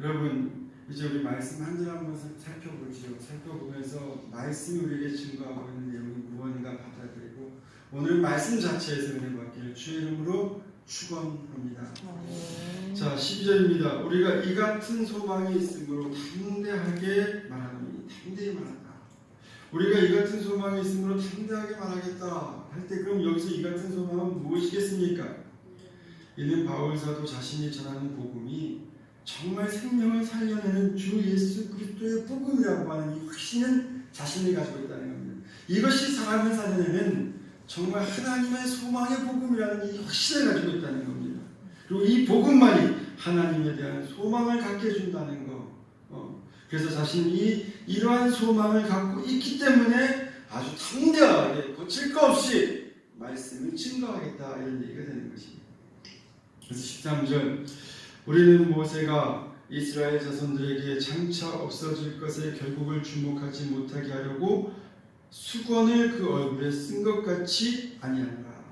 여러분, 이제 우리 말씀 한 절 한번 살펴보죠. 살펴보면서 말씀이 우리에게 증거하고 있는 내용이 무언가 받아들이고 오늘 말씀 자체에서 은혜 받기를 주의 이름으로 축원합니다. 자, 12절입니다. 우리가 이 같은 소망이 있으므로 담대하게 말하노니, 담대히 말한다. 우리가 이 같은 소망이 있으므로 담대하게 말하겠다 할 때, 그럼 여기서 이 같은 소망은 무엇이겠습니까? 이는 바울 사도 자신이 전하는 복음이 정말 생명을 살려내는 주 예수 그리스도의 복음이라고 하는 이 확신은 자신이 가지고 있다는 겁니다. 이것이 사람을 살려내는 정말 하나님의 소망의 복음이라는 이 확신을 가지고 있다는 겁니다. 그리고 이 복음만이 하나님에 대한 소망을 갖게 해준다는 거. 그래서 자신이 이러한 소망을 갖고 있기 때문에 아주 담대하게 거칠 거 없이 말씀을 증거하겠다, 이런 얘기가 되는 것입니다. 그래서 13절, 우리는 모세가 이스라엘 자손들에게 장차 없어질 것에 결국을 주목하지 못하게 하려고 수건을 그 얼굴에 쓴 것 같이 아니하노라.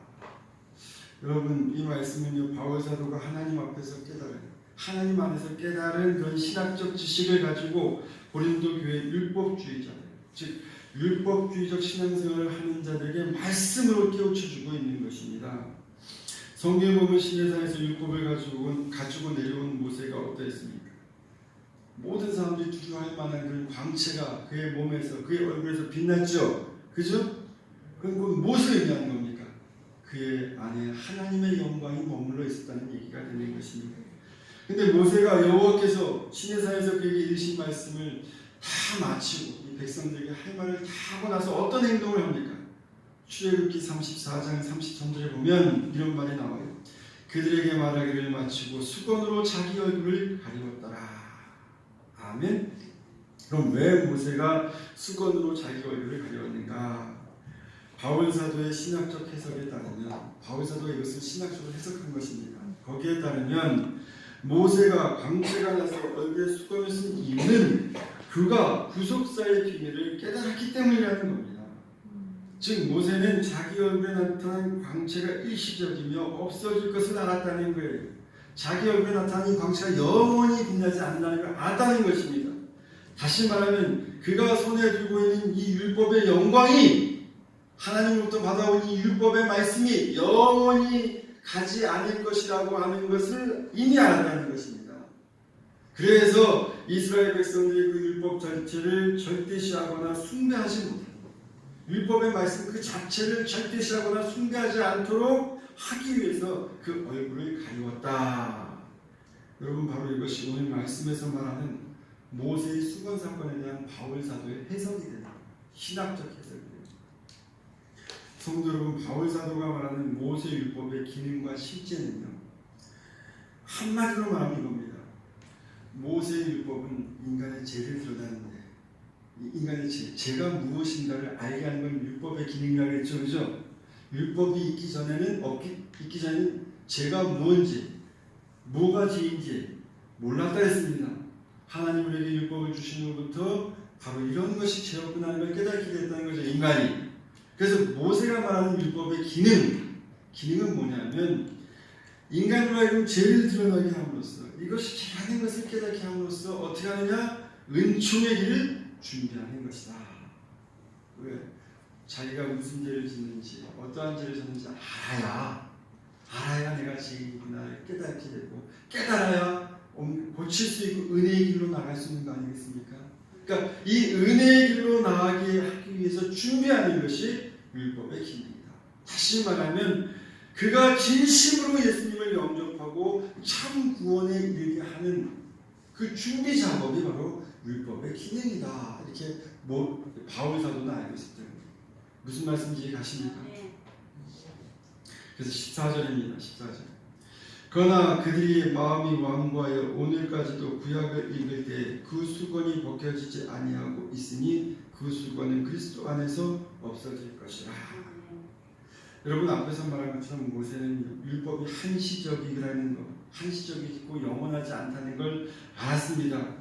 여러분, 이 말씀은요, 바울 사도가 하나님 앞에서 하나님 안에서 깨달은 그런 신학적 지식을 가지고 고린도 교회 율법주의자들, 즉 율법주의적 신앙생활을 하는 자들에게 말씀으로 깨우쳐주고 있는 것입니다. 성경에 보면 시내산에서 율법을 가지고 내려온 모세가 어떠했습니까? 모든 사람들이 두려워할 만한 그런 광채가 그의 몸에서, 그의 얼굴에서 빛났죠. 그죠? 그건 그 무엇을 의미하는 겁니까? 그의 안에 하나님의 영광이 머물러 있었다는 얘기가 되는 것입니다. 근데 모세가 여호와께서 시내산에서 그에게 이르신 말씀을 다 마치고 이 백성들에게 할 말을 다 하고 나서 어떤 행동을 합니까? 출애굽기 34장 33절에 보면 이런 말이 나와요. 그들에게 말하기를 마치고 수건으로 자기 얼굴을 가리웠더라. 아멘. 그럼 왜 모세가 수건으로 자기 얼굴을 가리웠는가? 바울 사도의 신학적 해석에 따르면, 바울 사도가 이것을 신학적으로 해석한 것입니다. 거기에 따르면 모세가 광채가 나서 얼굴에 수건을 쓴 이유는 그가 구속사의 비밀을 깨달았기 때문이라는 겁니다. 즉 모세는 자기 얼굴에 나타난 광채가 일시적이며 없어질 것을 알았다는 거예요. 자기 얼굴에 나타난 이 광채가 영원히 빛나지 않는다는 걸 알았다는 것입니다. 다시 말하면 그가 손에 들고 있는 이 율법의 영광이, 하나님으로부터 받아온 이 율법의 말씀이 영원히 가지 않을 것이라고 하는 것을 이미 알았다는 것입니다. 그래서 이스라엘 백성들이 그 율법 자체를 절대시하거나 숭배하지 못합니다. 율법의 말씀 그 자체를 절대시하거나 숭배하지 않도록 하기 위해서 그 얼굴을 가리웠다. 여러분, 바로 이것이 오늘 말씀에서 말하는 모세의 수건 사건에 대한 바울 사도의 해석이 됩니다. 신학적 해석이 됩니다. 성도 여러분, 바울 사도가 말하는 모세 율법의 기능과 실제는요, 한마디로 말하면 이겁니다. 모세 율법은 인간의 죄를 드러내는데, 인간의 죄가 무엇인가를 알게 하는 건 율법의 기능이라고 했죠. 그죠? 율법이 있기 전에는 죄가 무엇인지, 뭐가 죄인지 몰랐다 했습니다. 하나님 우리에게 율법을 주신 후부터 바로 이런 것이 죄였구나 하는 걸 깨닫게 됐다는 거죠, 인간이. 그래서 모세가 말하는 율법의 기능은 뭐냐면, 인간으로 하여금 죄를 드러나게 함으로써, 이것이 죄라는 것을 깨닫게 함으로써 어떻게 하느냐? 은총의 길을 준비하는 것이다. 왜? 자기가 무슨 죄를 짓는지, 어떠한 죄를 짓는지 알아야 내가 죄인구나 깨닫게 되고, 깨달아야 고칠 수 있고 은혜의 길로 나갈 수 있는 거 아니겠습니까? 그러니까 이 은혜의 길로 나가게 하기 위해서 준비하는 것이 율법의 기능이다. 다시 말하면 그가 진심으로 예수님을 영접하고 참 구원에 이르게 하는 그 준비 작업이 바로 율법의 기능이다. 이렇게 바울 사도는 알고 있었죠. 무슨 말씀인지 가십니까? 그래서 14절입니다. 14절. 그러나 그들이 마음이 완고하여 오늘까지도 구약을 읽을 때 그 수건이 벗겨지지 아니하고 있으니 그 수건은 그리스도 안에서 없어질 것이라. 여러분, 앞에서 말한 것처럼 모세는 율법이 한시적이라는 것, 한시적이고 영원하지 않다는 걸 알았습니다.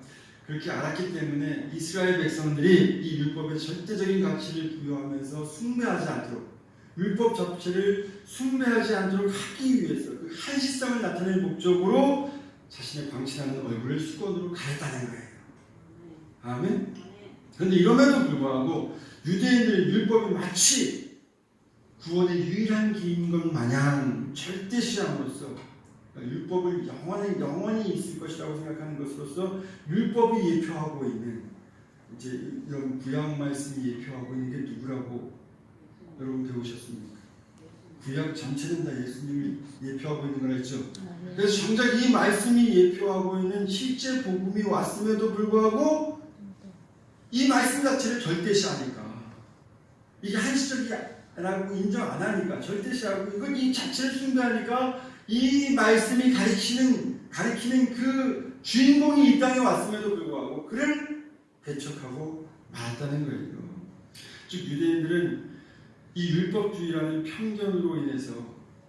그렇게 알았기 때문에 이스라엘 백성들이 이 율법의 절대적인 가치를 부여하면서 숭배하지 않도록, 율법 자체를 숭배하지 않도록 하기 위해서 그 한시성을 나타낼 목적으로 자신의 광채나는 얼굴을 수건으로 가렸다는 거예요. 아멘. 그런데 이럼에도 불구하고 유대인들의 율법이 마치 구원의 유일한 길인 것 마냥 절대시함으로써 율법을 영원히 있을 것이라고 생각하는 것으로서 율법이 예표하고 있는 이제 이런 구약 말씀이 예표하고 있는 게 누구라고 여러분 배우셨습니까? 구약 전체는 다 예수님이 예표하고 있는 걸 했죠. 그래서 정작 이 말씀이 예표하고 있는 실제 복음이 왔음에도 불구하고 이 말씀 자체를 절대시하니까, 이게 한시적이라고 인정 안 하니까, 절대시하고 이건 이 자체를 숭배하니까 이 말씀이 가리키는 그 주인공이 이 땅에 왔음에도 불구하고 그를 배척하고 말았다는 거예요. 즉 유대인들은 이 율법주의라는 편견으로 인해서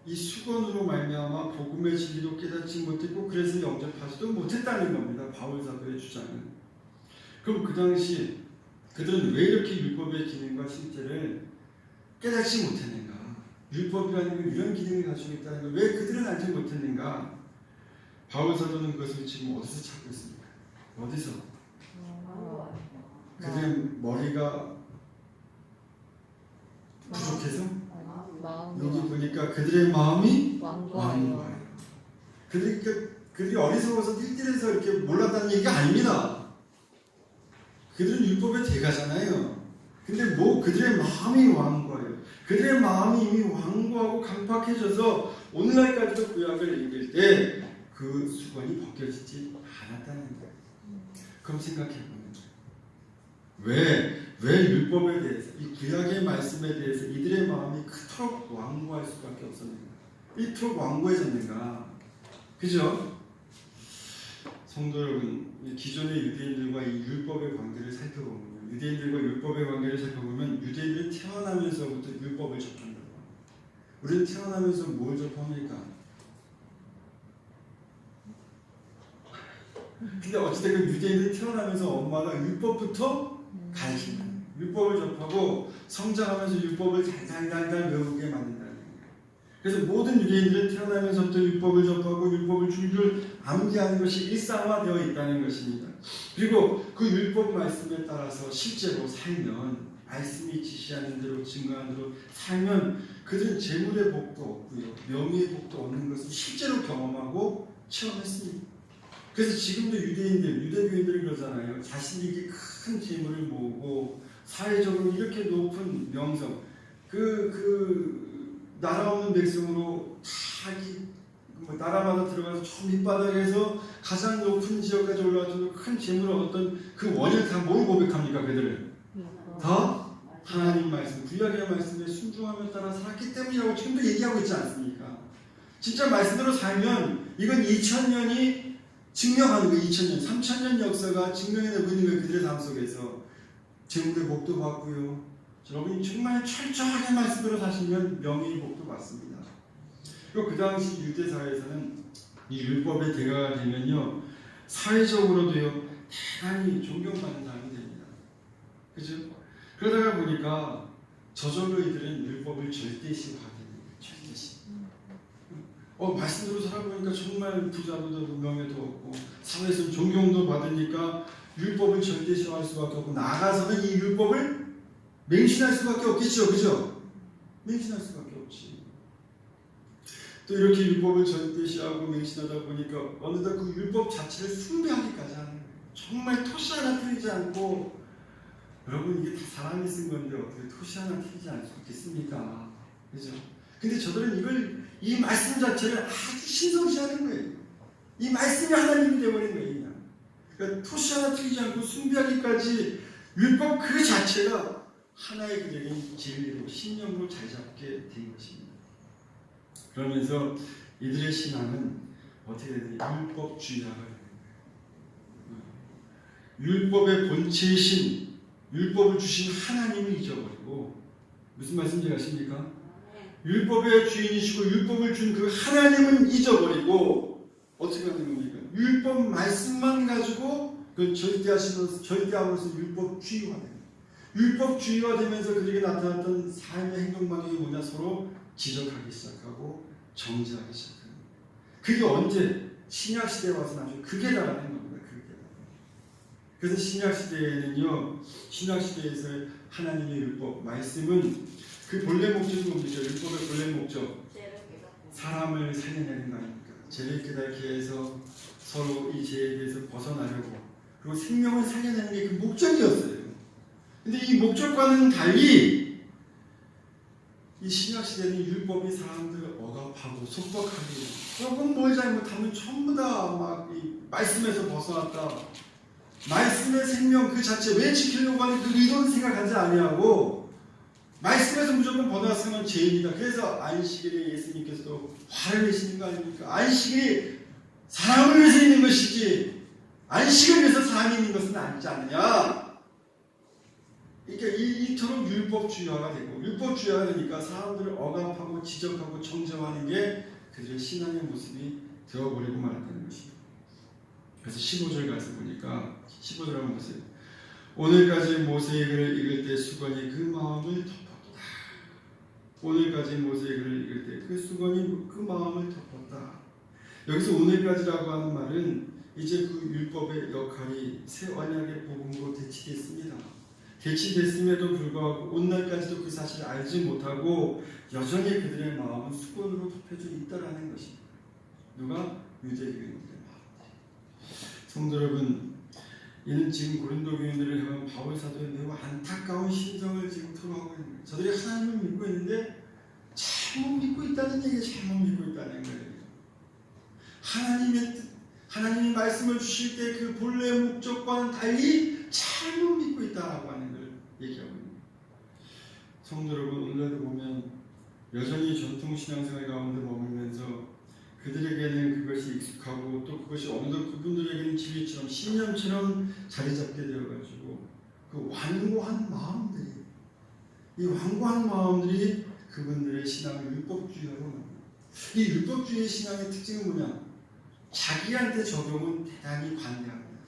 이 수건으로 말미암아 복음의 진리도 깨닫지 못했고 그래서 영접하지도 못했다는 겁니다. 바울 사도의 주장은. 그럼 그 당시 그들은 왜 이렇게 율법의 기능과 실제를 깨닫지 못했는가? 율법이라는 건 이런 기능을 가지고 있다는 걸 왜 그들은 알지 못했는가? 바울 사도는 그것을 지금 어디서 찾고 있습니까? 어디서? 그들의 머리가 부족해서? 여기 보니까 그들의 마음이 완고하여. 그들이 어리석어서 띨띨해서 이렇게 몰랐다는 얘기가 아닙니다. 그들은 율법의 대가잖아요. 근데 그들의 마음이 완고해요. 그들의 마음이 이미 완고하고 강팍해져서 오늘날까지도 구약을 읽을 때 그 수건이 벗겨지지 않았다는 거예요. 그럼 생각해보면 왜 율법에 대해서, 이 구약의 말씀에 대해서 이들의 마음이 그토록 완고할 수밖에 없었는가? 이토록 완고해졌는가? 그죠? 성도 여러분, 기존의 유대인들과 이 율법의 관계를 살펴보면, 유대인들과 율법의 관계를 살펴보면 유대인들은 태어나면서부터 율법을 접한다고. 우리는 태어나면서 뭘 접합니까? 근데 어찌됐든 유대인들이 태어나면서 엄마가 율법부터 가르친다. 율법을 접하고 성장하면서 율법을 달달달달 외우게 만든다는 거예요. 그래서 모든 유대인들은 태어나면서부터 율법을 접하고 율법을 줄줄 암기하는 것이 일상화되어 있다는 것입니다. 그리고 그 율법 말씀에 따라서 실제로 살면, 말씀이 지시하는 대로 증거하는 대로 살면 그들은 재물의 복도 얻고요, 명예의 복도 얻는 것을 실제로 경험하고 체험했습니다. 그래서 지금도 유대교인들이 그러잖아요. 자신이 큰 재물을 모으고 사회적으로 이렇게 높은 명성, 나라 없는 백성으로 나라마다 들어가서 저 밑바닥에서 가장 높은 지역까지 올라와서 큰 재물을 얻었던 그 원인을 다 뭘 고백합니까? 그들은 다 하나님 말씀, 구약의 말씀에 순종함에 따라 살았기 때문이라고 지금도 얘기하고 있지 않습니까? 진짜 말씀대로 살면 이건 2000년이 증명하는 거예요. 2000년, 3000년 역사가 증명해내고 있는 거예요. 그들의 삶 속에서 재물의 복도 받고요. 여러분이 정말 철저하게 말씀대로 사시면 명예의 복도 받습니다. 그리고 그 당시 유대 사회에서는 이 율법의 대가가 되면요, 사회적으로도요 대단히 존경받는 사람이 됩니다. 그죠? 그러다가 보니까 저절로 이들은 율법을 절대시하게 됩니다. 절대시. 말씀대로 살아보니까 정말 부자도 되고 명예도 얻고 사회에서 존경도 받으니까 율법을 절대시할 수밖에 없고, 나아가서는 이 율법을 맹신할 수밖에 없겠죠. 그죠? 맹신할 수밖에 없지. 또 이렇게 율법을 절대시하고 맹신하다 보니까 어느덧 그 율법 자체를 숭배하기까지 하는 거예요. 정말 토시 하나 틀리지 않고, 여러분 이게 다 사람이 쓴 건데 어떻게 토시 하나 틀리지 않을 수 있겠습니까? 그죠? 근데 저들은 이 말씀 자체를 아주 신성시하는 거예요. 이 말씀이 하나님이 되어버린 거예요. 그러니까 토시 하나 틀리지 않고 숭배하기까지 율법 그 자체가 하나의 그들의 진리로, 신념으로 잘 잡게 된 것입니다. 그러면서 이들의 신앙은 어떻게 되냐? 율법주의화가 되는 거예요. 율법의 본체이신, 율법을 주신 하나님을 잊어버리고, 무슨 말씀인지 아십니까? 율법의 주인이시고 율법을 준 그 하나님은 잊어버리고 어떻게 하는 겁니까? 율법 말씀만 가지고 그 절대함으로써 율법주의화되는 거예요. 율법주의화되면서 그들에게 나타났던 삶의 행동 방향이 뭐냐? 서로 지적하기 시작하고 정죄하기 시작하는 거예요. 그게 언제? 신약 시대에 와서 아주 극에 달하는 겁니다. 극에. 그래서 신약 시대에는요, 신약 시대에서 하나님의 율법 말씀은 그 본래 목적이 뭡니까? 율법의 본래 목적 사람을 살려내는 거 아닙니까? 죄를 깨닫게 해서 서로 이 죄에 대해서 벗어나려고, 그리고 생명을 살려내는 게 그 목적이었어요. 근데 이 목적과는 달리 이 신약 시대는 율법이 사람들을 억압하고 속박하고, 조금 뭘 잘못하면 전부 다 막 이 말씀에서 벗어났다. 말씀의 생명 그 자체 왜 지키려고 하는 그 의도는 생각하지 아니하고, 말씀에서 무조건 벗어났으면 죄인이다. 그래서 안식일에 예수님께서도 화를 내시는 거 아닙니까? 안식일이 사람을 위해서 있는 것이지 안식을 위해서 사람이 있는 것은 아니지 않느냐. 그러니까 이토록 율법주의화가 되고, 율법주의화가 되니까 사람들을 억압하고 지적하고 정죄하는 게 그들의 신앙의 모습이 되어버리고 말았다는 것입니다. 그래서 15절 가서 보니까 15절 한번 보세요. 오늘까지 모세의 글을 읽을 때 수건이 그 마음을 덮었다. 오늘까지 모세의 글을 읽을 때 그 수건이 그 마음을 덮었다. 여기서 오늘까지라고 하는 말은 이제 그 율법의 역할이 새 언약의 복음으로 대치됐습니다. 대치됐음에도 불구하고 오늘날까지도 그 사실을 알지 못하고 여전히 그들의 마음은 수건으로 덮여져 있다라는 것입니다. 누가? 유대교인들의 마음. 성도 여러분, 이는 지금 고린도 교인들을 향한 바울 사도의 매우 안타까운 심정을 지금 토로하고 있는 거예요. 저들이 하나님을 믿고 있는데 잘못 믿고 있다는 얘기예요. 잘못 믿고 있다는 거예요. 하나님이 말씀을 주실 때 그 본래 목적과는 달리 잘못 믿고 있다라고 하는 걸 얘기하고 있는 거예요. 성도 여러분, 오늘날도 보면 여전히 전통 신앙생활 가운데 머물면서 그들에게는 그것이 익숙하고 또 그것이 어느덧 그분들에게는 진리처럼 신념처럼 자리 잡게 되어가지고 그 완고한 마음들이, 이 완고한 마음들이 그분들의 신앙을 율법주의로 만듭니다. 이 율법주의 신앙의 특징은 뭐냐? 자기한테 적용은 대단히 관대합니다.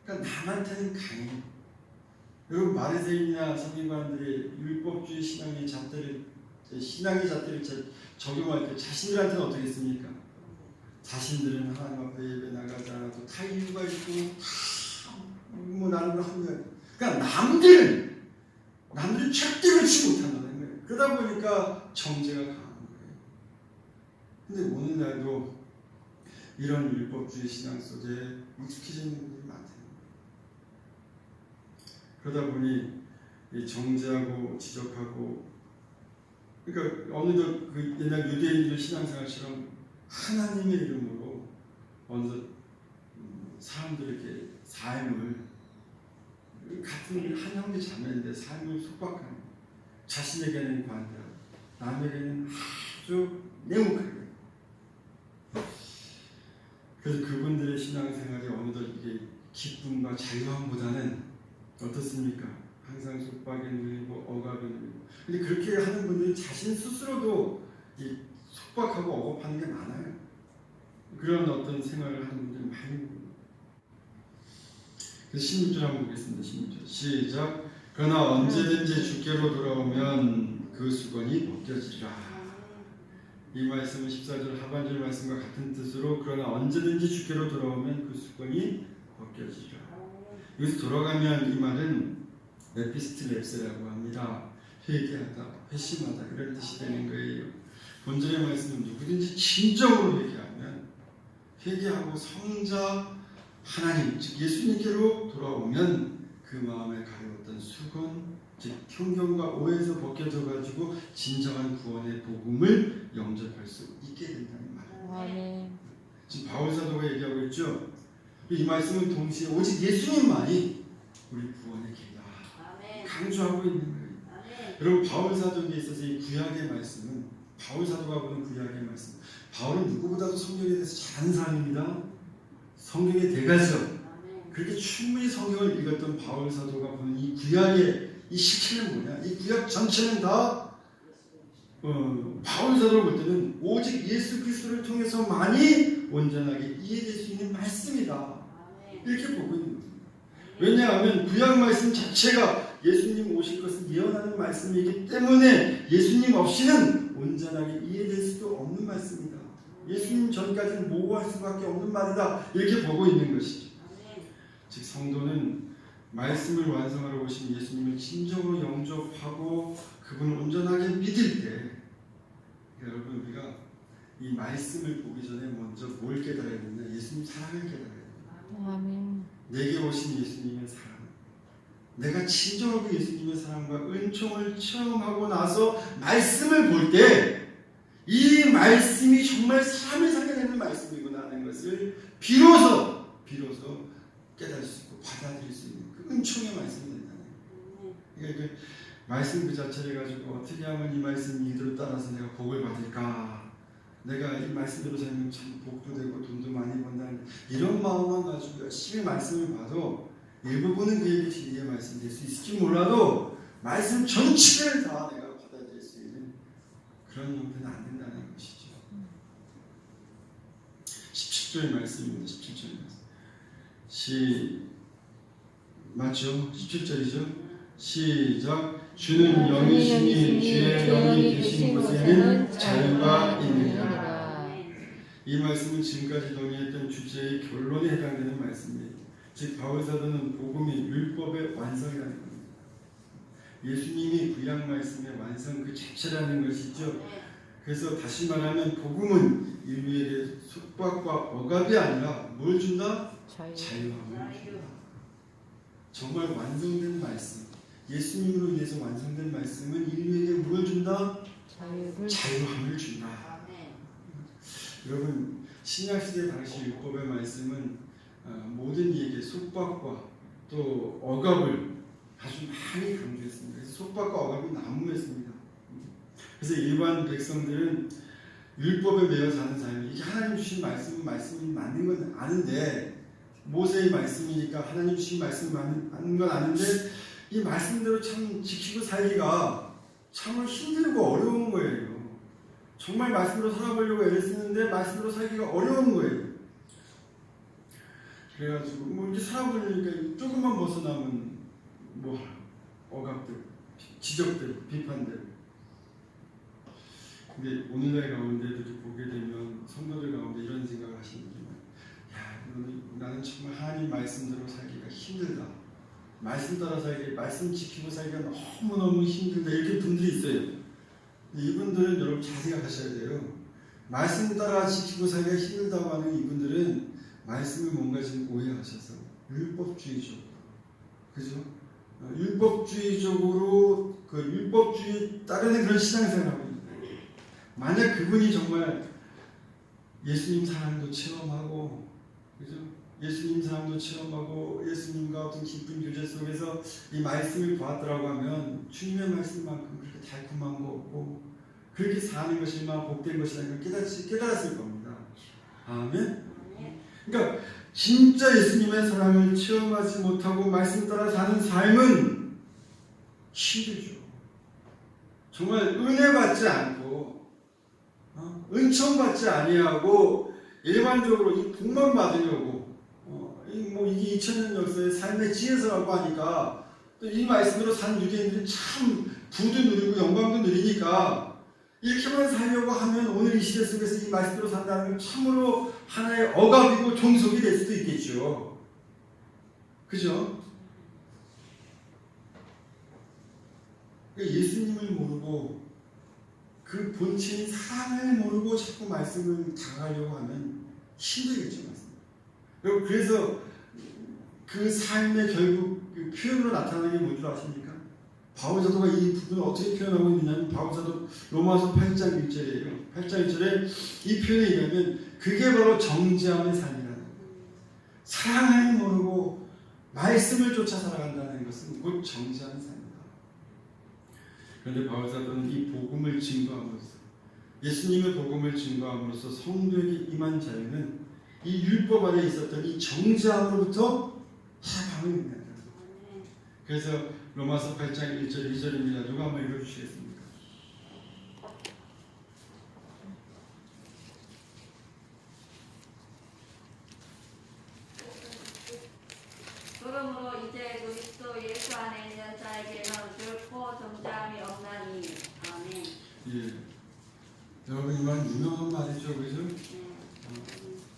그러니까 남한테는 강해. 여러분, 바리새인이나 서기관들이 율법주의 신앙의 잣대를 적용할 때 자신들한테는 어떻게 했습니까? 자신들은 하나님 앞에 예배 나가지 않아도 다 이유가 있고 뭐 나는 합니다. 그러니까 남들은 절대 그렇지 못한다는 거예요. 그러다 보니까 정죄가 강한 거예요. 근데 오늘날도 이런 율법주의 신앙 속에 익숙해져 있는 분들이 많다는 거예요. 그러다 보니 이 정죄하고 지적하고, 그러니까 어느덧 그 옛날 유대인들 신앙생활처럼 하나님의 이름으로 먼저 사람들에게 삶을, 같은 한 형제 자매인데 삶을 속박하는, 자신에게는 관대하고 남에게는 아주 냉혹하게. 그래서 그분들의 신앙생활이 어느덧 이게 기쁨과 자유함보다는 어떻습니까? 항상 속박에 눌리고 억압에 눌리고. 근데 그렇게 하는 분들이 자신 스스로도 이 속박하고 억압하는 게 많아요. 그런 어떤 생활을 하는 분들이 많이 있습니다. 그래서 16절 한번 보겠습니다. 16절 시작. 그러나 언제든지 주께로 돌아오면 그 수건이 벗겨지리라. 이 말씀은 14절 하반절 말씀과 같은 뜻으로, 그러나 언제든지 주께로 돌아오면 그 수건이 벗겨지리라. 여기서 돌아가면 이 말은 에피스틀랩스라고 합니다. 회개하다, 회심하다, 이런 뜻이 되는 거예요. 본절의 말씀은 누구든지 진정으로 회개하면, 회개하고 성자 하나님 즉 예수님께로 돌아오면 그 마음에 가려웠던 수건, 즉 편견과 오해에서 벗겨져 가지고 진정한 구원의 복음을 영접할 수 있게 된다는 말입니다. 지금 바울 사도가 얘기하고 있죠. 이 말씀은 동시에 오직 예수님만이 우리 구원의 길이다 강조하고 있는 거예요. 여러분, 바울 사도에 있어서 이 구약의 말씀은, 바울 사도가 보는 구약의 말씀, 바울은 누구보다도 성경에 대해서 잘 아는 사람입니다. 성경의 대가죠. 그렇게 충분히 성경을 읽었던 바울 사도가 보는 이 구약의 이 실체는 뭐냐? 이 구약 전체는 다 바울 사도를 볼 때는 오직 예수 그리스도를 통해서만이 온전하게 이해될 수 있는 말씀이다. 이렇게 보고 있는 겁니다. 왜냐하면 구약 말씀 자체가 예수님 오실 것을 예언하는 말씀이기 때문에 예수님 없이는 온전하게 이해될 수도 없는 말씀이다. 예수님 전까지는 모호할 수밖에 없는 말이다. 이렇게 보고 있는 것이죠. 즉 성도는 말씀을 완성하러 오신 예수님을 진정으로 영접하고 그분을 온전하게 믿을 때 여러분 우리가 이 말씀을 보기 전에 먼저 뭘 깨달아야 되냐? 예수님 사랑을 깨달아야 됩니다. 아멘. 내게 오신 예수님의 사랑, 내가 진정하고 예수님의 사랑과 은총을 체험하고 나서 말씀을 볼 때 이 말씀이 정말 사람을 살게 되는 말씀이구나 하는 것을 비로소 깨달을 수 있고 받아들일 수 있는 그 은총의 말씀이 된다는 거예요. 그러니까 그 말씀 그 자체를 가지고 어떻게 하면 이 말씀 이대로 따라서 내가 복을 받을까, 내가 이 말씀대로 살면 참 복도 되고 돈도 많이 번다는 이런 마음만 가지고 열심히 말씀을 봐도 일부분은 그에게 진리의 말씀이 될 수 있을지 몰라도 말씀 전체를 다 내가 받아들일 수 있는 그런 형태는 안 된다는 것이죠. 17절의 말씀입니다. 17절의 말씀. 맞죠? 17절이죠? 시작. 주는 영이시니 주의 영이 계신 곳에는 자유가 있느니라. 이 말씀은 지금까지 논의했던 주제의 결론에 해당되는 말씀이에요. 즉 바울 사도는 복음이 율법의 완성이라는 겁니다. 예수님이 구약 말씀의 완성 그 자체라는 것이죠. 그래서 다시 말하면 복음은 인류에게 속박과 억압이 아니라 뭘 준다? 자유함을 준다. 정말 완성된 말씀, 예수님으로 인해서 완성된 말씀은 인류에게 뭘 준다? 자유함을 준다. 여러분 신약시대 당시 율법의 말씀은 모든 이에게 속박과 또 억압을 아주 많이 강조했습니다. 그래서 속박과 억압이 난무했습니다. 그래서 일반 백성들은 율법에 매여 사는 삶이 이게 하나님 주신 말씀이 맞는 건 아는데 모세의 말씀이니까 하나님 주신 말씀이 맞는 건 아는데 이 말씀대로 참 지키고 살기가 참 힘들고 어려운 거예요. 정말 말씀으로 살아보려고 애를 쓰는데 말씀으로 살기가 어려운 거예요. 그래가지고 뭐 이렇게 살아보려니까 조금만 벗어나면 뭐 억압들, 지적들, 비판들. 근데 오늘날 가운데도 보게 되면 성도들 가운데 이런 생각을 하시는 분이 야, 나는 정말 하나님 말씀대로 살기가 힘들다. 말씀 따라 살기, 말씀 지키고 살기가 너무너무 힘들다. 이렇게 분들이 있어요. 이분들은 여러분 잘 생각하셔야 돼요. 말씀 따라 지키고 살기가 힘들다고 하는 이분들은 말씀을 뭔가 지금 오해하셔서 율법주의적으로, 그죠? 율법주의적으로 그 율법주의 따르는 그런 신앙생활을 하고 있는 거예요. 만약 그분이 정말 예수님 사랑도 체험하고, 그죠? 예수님 사랑도 체험하고 예수님과 어떤 깊은 교제 속에서 이 말씀을 보았더라고 하면 주님의 말씀만큼 그렇게 달콤한 거 없고 그렇게 사는 것이 얼마나 복된 것이라는 걸 깨달았을 겁니다. 아멘? 그러니까 진짜 예수님의 사랑을 체험하지 못하고 말씀 따라 사는 삶은 힘들죠. 정말 은혜 받지 않고 은총 받지 아니하고 일반적으로 이 복만 받으려고 이게 2000년 역사의 삶의 지혜서라고 하니까 또 이 말씀으로 사는 유대인들이 참 부도 누리고 영광도 누리니까 이렇게만 살려고 하면 오늘 이 시대 속에서 이 말씀으로 산다는 건 참으로 하나의 억압이고 종속이 될 수도 있겠죠. 그죠? 예수님을 모르고 그 본체인 사랑을 모르고 자꾸 말씀을 당하려고 하면 힘들겠죠. 여러분 그래서 그 삶의 결국 그 표현으로 나타나는 게 뭔 줄 아십니까? 바울 사도가 이 부분을 어떻게 표현하고 있느냐면 바울 사도 로마서 8장 1절이에요. 8장 1절에 이 표현에 의하면 그게 바로 정죄함의 삶이라는 거예요. 사랑을 모르고 말씀을 쫓아 살아간다는 것은 곧 정죄하는 삶이다. 그런데 바울 사도는 이 복음을 증거함으로써 예수님의 복음을 증거함으로써 성도에게 임한 자유는 이 율법 안에 있었던 이 정죄함으로부터 해방을 입는다. 그래서 로마서 8장 1절 2절입니다. 누가 한번 읽어주시겠습니까? 그러므로 이제 그리스도 예수 안에 있는 자에게는 결코 정죄함이 없나니. 아멘. 예. 여러분 이만 유명한 말이죠, 그죠?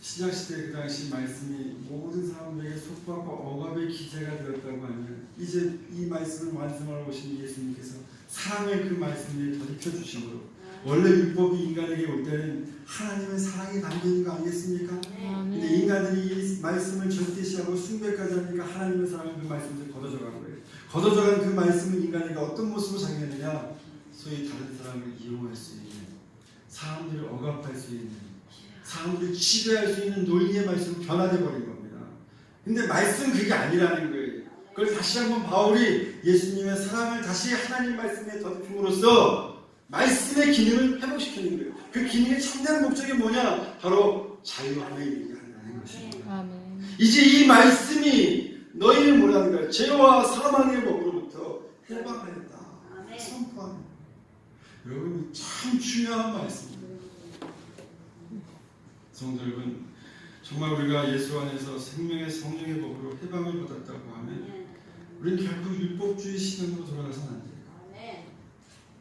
신약 시대 그 당시 말씀이 모든 사람들에게 속박과 억압의 기제가 되었다고 하면 이제 이 말씀을 완성하러 오신 예수님께서 사랑을 그 말씀에 덧입혀 주심으로 원래 율법이 인간에게 올 때는 하나님의 사랑이 담긴 거 아니겠습니까? 근데 인간들이 이 말씀을 절대시하고 숭배까지 하니까 하나님의 사랑은 그 말씀에서 걷어져간 거예요. 걷어져간 그 말씀은 인간에게 어떤 모습으로 작용했느냐? 소위 다른 사람을 이용할 수 있는, 사람들을 억압할 수 있는, 사람들을 지배할 수 있는 논리의 말씀으로 변화돼 버린 겁니다. 근데 말씀 그게 아니라는 거예요. 그걸 다시 한번 바울이 예수님의 사랑을 다시 하나님 말씀에 덧입힘으로써 말씀의 기능을 회복시키는 거예요. 그 기능의 참된 목적이 뭐냐? 바로 자유함에 이르게 한다는 것입니다. 아멘. 이제 이 말씀이 너희를 뭐라는 거야? 죄와 사망의 법으로부터 해방하였다. 선포하는. 여러분 참 중요한 말씀입니다. 성도 여러분, 정말 우리가 예수 안에서 생명의 성령의 법으로 해방을 받았다고 하면 우리는 결국 율법주의 신앙으로 돌아가서는 안 돼요.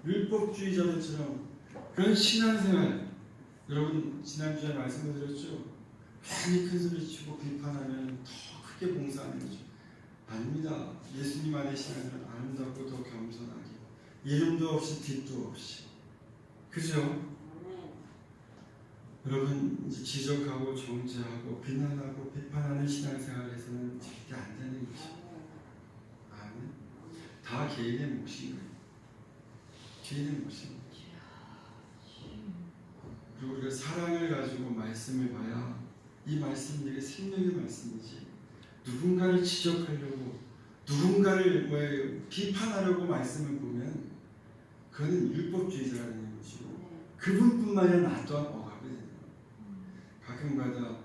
율법주의자들처럼 그런 신앙생활, 여러분 지난주에 말씀을 드렸죠. 괜히 큰 소리 치고 비판하면 더 크게 봉사하는 거죠. 아닙니다. 예수님 안에 신앙생활은 아름답고 더 겸손하게, 이름도 없이 뒷도 없이, 그죠? 여러분 이제 지적하고 정죄하고 비난하고 비판하는 신앙생활에서는 절대 안 되는 것입니다. 아멘. 다 개인의 몫인 거예요. 개인의 몫입니다. 그리고 우리가 사랑을 가지고 말씀을 봐야 이 말씀은 이게 생명의 말씀이지, 누군가를 지적하려고 누군가를 비판하려고 말씀을 보면 그거는 율법주의자가 되는 것이고 그분뿐만 아니라 나 또한 억압이 되는 거예요. 가끔가다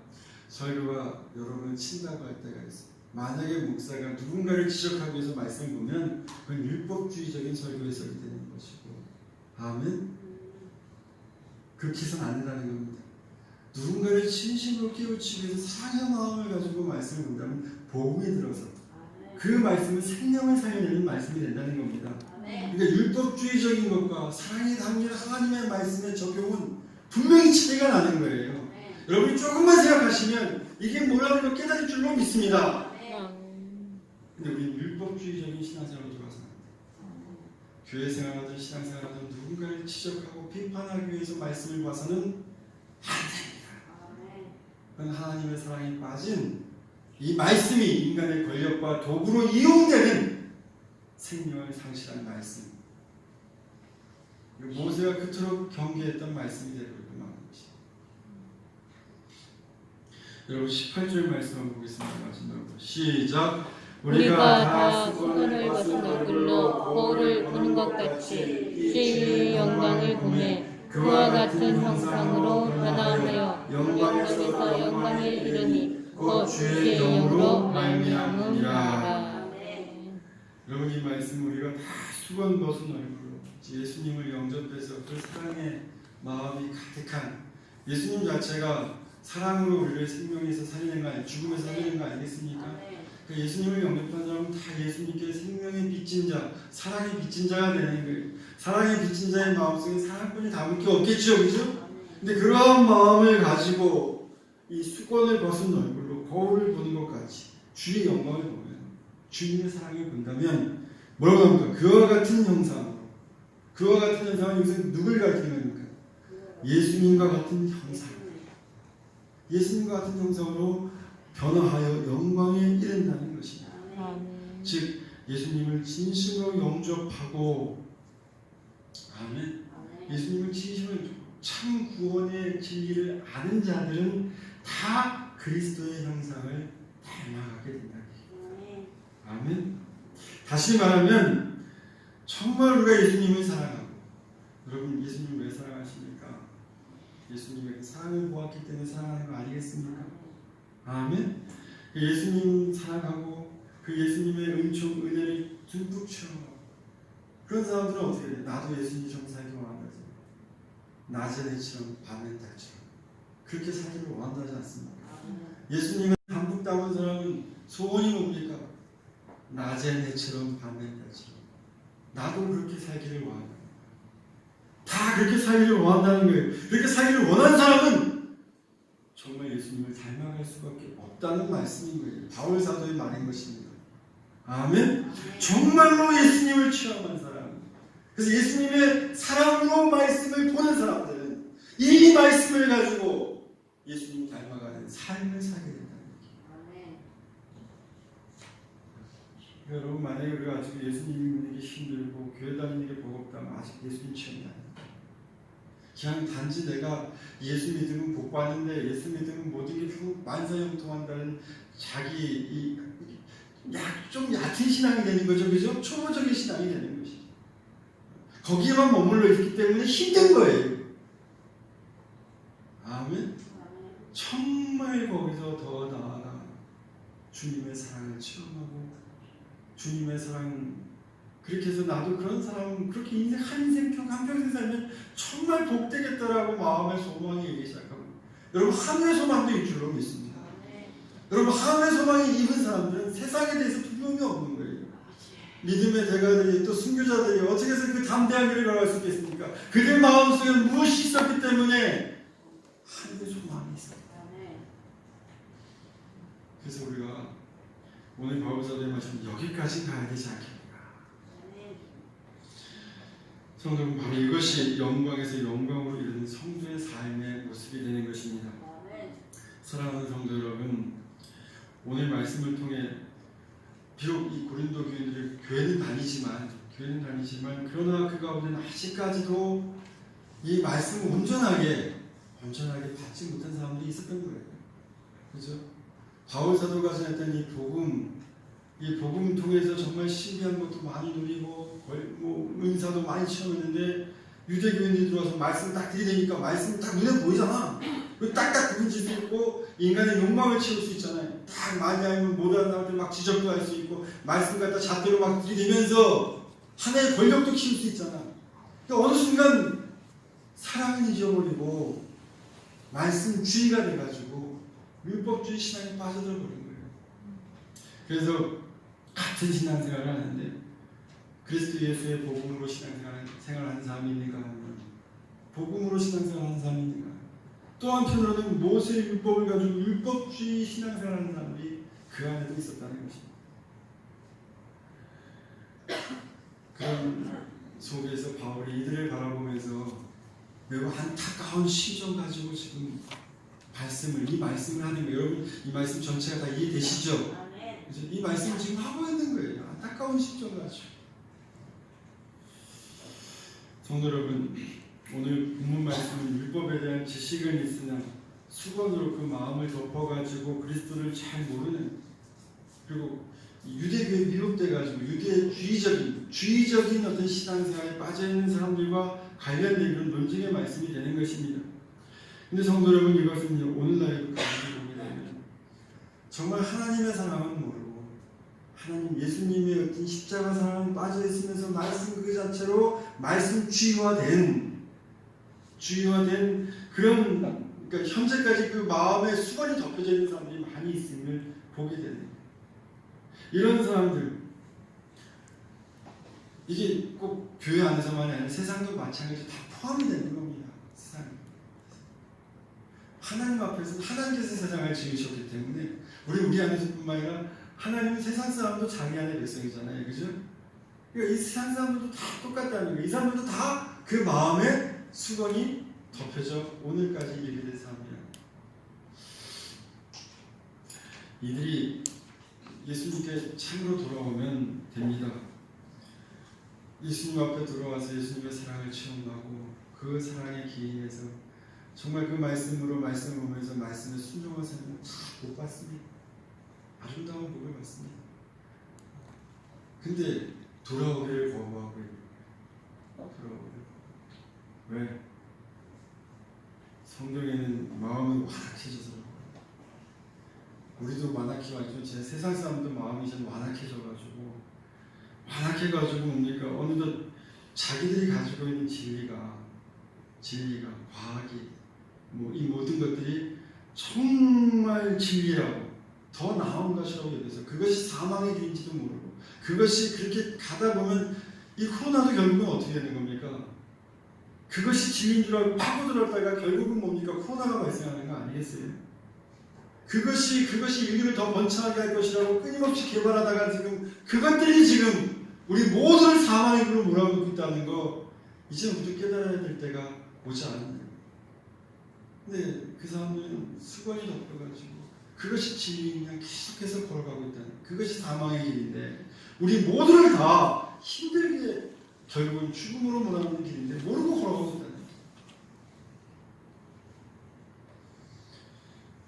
설교가 여러분을 친다고 할 때가 있어요. 만약에 목사가 누군가를 지적하기 위해서 말씀을 보면 그건 율법주의적인 설교 해석이 되는 것이고, 아멘. 그렇게 해서는 안 된다는 겁니다. 누군가를 진심으로 깨우치기 위해서 사랑의 마음을 가지고 말씀을 본다면 복음이 들어서 그 말씀은 생명을 살려내는 말씀이 된다는 겁니다. 그러니까 율법주의적인 것과 사랑이 담긴 하나님의 말씀의 적용은 분명히 차이가 나는 거예요. 여러분이 조금만 생각하시면 이게 뭐라는 걸 깨달을 줄로 믿습니다. 근데 우리는 율법주의적인 신앙생활로 들어가서는 안 돼요. 교회 생활하든 신앙생활하든 누군가를 지적하고 비판하기 위해서 말씀을 봐서는 안 됩니다. 그건 하나님의 사랑이 빠진 이 말씀이 인간의 권력과 도구로 이용되는 생명을 상실한 말씀. 모세가 그토록 경계했던 말씀이 되고 말하는 것입니다. 여러분 18절 말씀 한번 보겠습니다. 마지막으로 시작. 우리가 다 수건을 벗은 얼굴로 거울을 보는 것 같이 주의 영광을 보매 그와 같은 형상으로 변화하여 영광에서 영광에 이르니 곧 주의 영으로 말미암으리라. 여러분 이 말씀 우리가 다 수건 벗은 얼굴로 예수님을 영접해서 그 사랑의 마음이 가득한, 예수님 자체가 사랑으로 우리를 생명에서 살리는 거 아니에요? 죽음에서 살리는 거 아니겠습니까? 그 예수님을 영접한 사람은 다 예수님께 생명의 빚진 자, 사랑의 빚진 자가 되는 거예요. 사랑의 빚진 자의 마음속에 사랑뿐이 담을 게 없겠죠, 그죠? 근데 그러한 마음을 가지고 이 수건을 벗은 얼굴로 거울을 보는 것 같이 주의 영광을 보면, 주님의 사랑을 본다면 뭐라고 합니까? 그와 같은 형상으로, 그와 같은 형상은 여기서 누굴 가리키는 겁니까? 예수님과 같은 형상, 예수님과 같은 형상으로 변화하여 영광에 이른다는 것입니다. 즉 예수님을 진심으로 영접하고, 아멘. 예수님을 진심으로 참 구원의 진리를 아는 자들은 다 그리스도의 형상을 닮아가게 된다. 아멘. 다시 말하면 정말 우리가 예수님을 사랑하고, 여러분 예수님 왜 사랑하십니까? 예수님의 사랑을 보았기 때문에 사랑하는 거 아니겠습니까? 아멘. 예수님 사랑하고 그 예수님의 은총 은혜를 듬뿍 채워 그런 사람들은 어떻게 해요? 나도 예수님처럼 살기 원한다죠. 낮에 내처럼 밤에 달처럼 그렇게 살기를 원한다지 않습니까? 예수님을 담뿍 담은 사람은 소원이 뭡니까? 낮에 내처럼 밤에 달처럼 나도 그렇게 살기를 원한다. 다 다 그렇게 살기를 원한다는 거예요. 그렇게 살기를 원하는 사람은 정말 예수님을 닮아갈 수밖에 없다는 말씀인 거예요. 바울 사도의 말인 것입니다. 아멘. 정말로 예수님을 체험한 사람, 그래서 예수님의 사랑으로 말씀을 보는 사람들은 이 말씀을 가지고 예수님을 닮아가는 삶을 살게 된다는 거예요. 여러분, 만약에 우리가 아직 예수님 믿는 게 힘들고 교회 다니는 게 버겁다면 아직 예수님 체험이 안 돼요. 그냥 단지 내가 예수 믿으면 복 받는데, 예수 믿으면 모든 게 만사형통한다는 자기 좀 얕은 신앙이 되는 거죠. 그죠? 초보적인 신앙이 되는 것이죠. 거기에만 머물러 있기 때문에 힘든 거예요. 아멘. 정말 거기서 더 나아가 주님의 사랑을 체험하고, 주님의 사랑, 그렇게 해서 나도 그런 사람, 그렇게 인생 한평생 살면 정말 복되겠다라고 마음의 소망이 있기 시작하고, 여러분, 하늘의 소망도 있을 줄로 믿습니다. 여러분, 하늘의 소망이 입은 사람들은 세상에 대해서 두려움이 없는 거예요. 믿음의 대가들이, 또 순교자들이 어떻게 해서 그 담대한 길을 걸어갈 수 있겠습니까? 그들 마음속에 무엇이 있었기 때문에 하늘의 소망이 있어요. 그래서 우리가 오늘 바울사도의 말씀 여기까지 가야 되지 않겠는가. 성도는 바로 이것이 영광에서 영광으로 이르는 성도의 삶의 모습이 되는 것입니다. 사랑하는 성도 여러분, 오늘 말씀을 통해 비록 이 고린도 교인들이 교회는 다니지만 그러나 그 가운데는 아직까지도 이 말씀을 온전하게 받지 못한 사람들이 있었던 거예요. 그죠? 바울 사도가 전했던 이 복음 통해서 정말 신비한 것도 많이 누리고 은사도 많이 체험했는데, 유대교인들이 들어와서 말씀 딱 들이대니까 말씀 딱 눈에 보이잖아. 딱딱 구분질 수 있고 인간의 욕망을 채울 수 있잖아요. 딱 많이 알면 못하는 사람들 막 지적도 할 수 있고 말씀 갖다 잣대로 막 들이대면서 하나의 권력도 키울 수 있잖아. 그러니까 어느 순간 사랑은 잊어버리고 말씀주의가 돼가지고 율법주의 신앙에 빠져들어 버린 거예요. 그래서 같은 신앙생활을 하는데 그리스도 예수의 복음으로 신앙생활하는 사람이 있는가 하면 복음으로 신앙생활하는 사람이 있는가, 또 한편으로는 모세의 율법을 가지고 율법주의 신앙생활하는 사람들이 그 안에도 있었다는 것입니다. 그런 속에서 바울이 이들을 바라보면서 매우 안타까운 심정 가지고 지금 이 말씀을 하는 거예요. 여러분, 이 말씀 전체가 다 이해되시죠? 그래서 이 말씀을 지금 하고 있는 거예요. 안타까운 심정 가지고. 성도 여러분, 오늘 본문 말씀은 율법에 대한 지식은 있으나 수건으로 그 마음을 덮어가지고 그리스도를 잘 모르는, 그리고 유대교에 미혹돼가지고 주의적인 어떤 신앙생활에 빠져있는 사람들과 관련된 그런 논증의 말씀이 되는 것입니다. 근데 성도 여러분, 이것은 오늘날에도 가지고 보게 되면 정말 하나님의 사랑은 모르고 하나님 예수님의 어떤 십자가 사랑은 빠져있으면서 말씀 그 자체로 말씀주의화된 그런, 그러니까 현재까지 그 마음에 수건이 덮여져 있는 사람들이 많이 있음을 보게 되는 거예요. 이런 사람들, 이게 꼭 교회 안에서만이 아니라 세상도 마찬가지로 다 포함이 되는 겁니다. 세상. 하나님 앞에서 하나님께서 세상을 지으셨기 때문에 우리 안에서뿐만 아니라 하나님은 세상 사람도 자기 안의 백성이잖아요. 그죠? 그러니까 이 세상 사람들도 다 똑같다는 거예요. 이 사람들도 다 그 마음에 수건이 덮여져 오늘까지 이르게 된 사람이에요. 이들이 예수님께 참으로 돌아오면 됩니다. 예수님 앞에 돌아와서 예수님의 사랑을 체험하고 그 사랑에 기인해서 정말 그 말씀으로 말씀을 보면서 말씀에 순종한 삶을 다 못 받습니다. 아름다운 복을 받습니다. 근데 돌아오기를 거부하고 있는, 왜? 성경에는 마음은 완악해져서, 우리도 완악해 가지고 제 세상 사람도 마음이 좀 완악해져가지고 뭡니까? 어느덧 자기들이 가지고 있는 진리가 과학이 이 모든 것들이 정말 진리라고 더 나은 것이라고 여겨서 그것이 사망의 길인지도 모르고, 그것이 그렇게 가다 보면 이 코로나도 결국은 어떻게 되는 겁니까? 그것이 진리인 줄 알고 파고들었다가 결국은 뭡니까? 코로나가 발생하는 거 아니겠어요? 그것이 인류를 더 번창하게 할 것이라고 끊임없이 개발하다가 지금 그것들이 지금 우리 모두를 사망의 길로 몰아가고 있다는 거 이제 모두 깨달아야 될 때가 오지 않았나요? 근데 그 사람들은 수건이 덮여가지고 그것이 진리인 그냥 계속해서 걸어가고 있다는 그것이 사망의 길인데 우리 모두를 다 힘들게 결국은 죽음으로 몰아가는 길인데 모르고 걸어가고 있다는 거예요.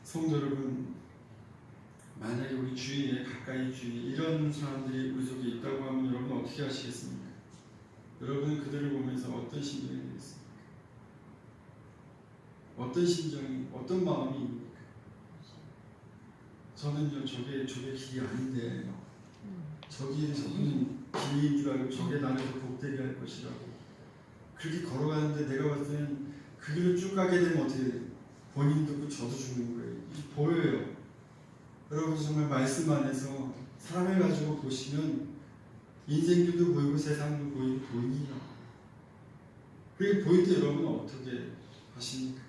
성도 여러분, 만약에 우리 주위에 가까이 주위에 이런 사람들이 우리 속에 있다고 하면 여러분 어떻게 하시겠습니까? 여러분은 그들을 보면서 어떤 심정이 되겠습니까? 어떤 심정이, 어떤 마음이 저는요, 저게 길이 아닌데 저기는 길인 줄 알고 저게 나를 더 복되게 할 것이라고 그렇게 걸어가는데 내가 봤을 때는 그 길을 쭉 가게 되면 어떻게 돼요? 본인도 그 저도 죽는 거예요. 보여요. 여러분 정말 말씀 안에서 사람을 가지고 보시면 인생들도 보이고 세상도 보이고 보입니다. 그렇게 보일 때 여러분은 어떻게 하십니까?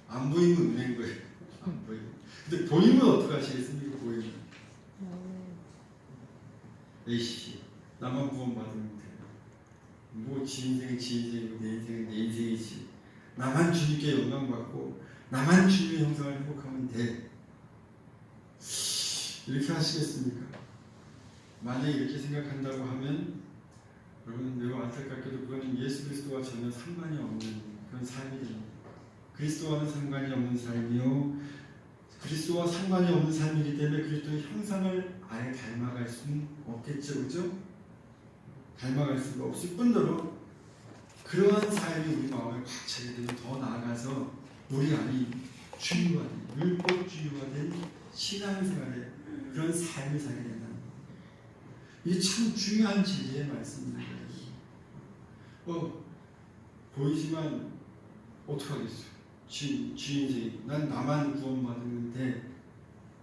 안 보이면 은혜인 거예요. 안 보이면. 근데 보이면 어떻게 하시겠습니까? 보이면. 에이씨, 나만 구원받으면 돼요. 뭐 지 인생은 지 인생이고 내 인생은 내 인생이지. 나만 주님께 영광받고 나만 주님의 형상을 회복하면 돼. 이렇게 하시겠습니까? 만약에 이렇게 생각한다고 하면 여러분 매우 안타깝게도 그거는 예수 그리스도와 전혀 상관이 없는 그런 삶이 됩니다. 그리스도와는 상관이 없는 삶이요. 그리스도와 상관이 없는 삶이기 때문에 그리스도의 형상을 아예 닮아갈 수는 없겠죠. 그죠? 닮아갈 수가 없을 뿐더러 그러한 삶이 우리 마음을 꽉 차게 되면 더 나아가서 우리 안이 주유화된, 율법주유화된 신앙생활의 그런 삶을 살게 된다는 거예요. 이게 참 중요한 진리의 말씀입니다. 보이지만 어떡하겠어요? 주인생, 난 나만 구원받으면 돼.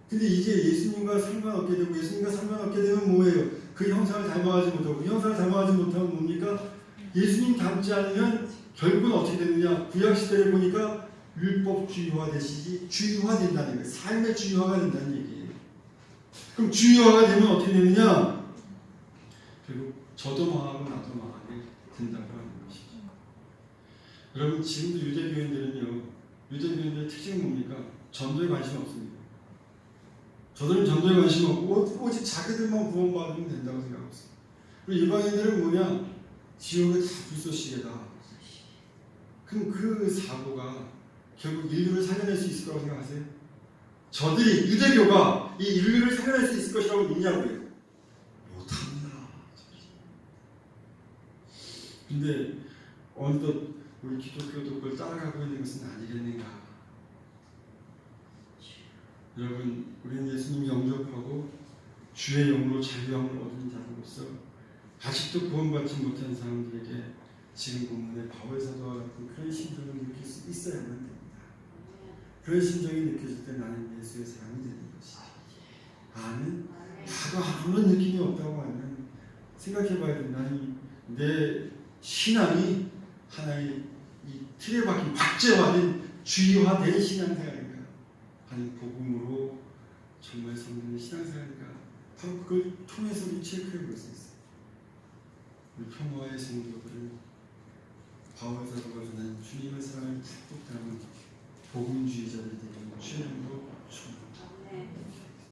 근데 이제 예수님과 상관없게 되고 예수님과 상관없게 되면 뭐예요? 그 형상을 닮아가지 못하고 그 형상을 닮아가지 못하면 뭡니까? 예수님 닮지 않으면 결국은 어떻게 되느냐? 구약시대를 보니까 율법주의화 되시지 주의화된다는 거예요. 삶의 주의화가 된다는 얘기예요. 그럼 주의화가 되면 어떻게 되느냐? 결국 저도 망하고 나도 망하게 된다고 하는 것이죠. 여러분 지금도 유대교인들은요. 유대교인들의 특징은 뭡니까? 전도에 관심 없습니다. 저들은 전도에 관심 없고 오직 자기들만 구원받으면 된다고 생각하고 있어요. 그리고 이방인들은 뭐냐? 지옥에 다 불쏘시개다. 그럼 그 사고가 결국 인류를 살려낼 수 있을 거라고 생각하세요? 저들이 유대교가 이 인류를 살려낼 수 있을 것이라고 믿냐고요? 못합니다. 근데 어느덧 우리 기독교도 그걸 따라가고 있는 것은 아니겠는가? 여러분, 우리는 예수님 영접하고 주의 영으로 자유함을 얻은 자로서 아직도 구원받지 못한 사람들에게 지금 본문의 바울 사도와 같은 그런 심정을 느낄 수 있어야만 됩니다. 그런 심정이 느껴질 때 나는 예수의 사람이 되는 것이지. 나도 아무런 느낌이 없다고 하면 생각해봐야 된다. 내 신앙이 하나의 이 틀에 박힌 박제화된 주의화된 신앙생활인가 하는 복음으로 정말 섬기는 신앙생활인가 바로 그걸 통해서 우리 체크해 볼 수 있어요. 우리 평화의 성도들은 바울 사도가 전한 주님의 사랑을 푹푹 담은 복음주의자들이 되는 주님으로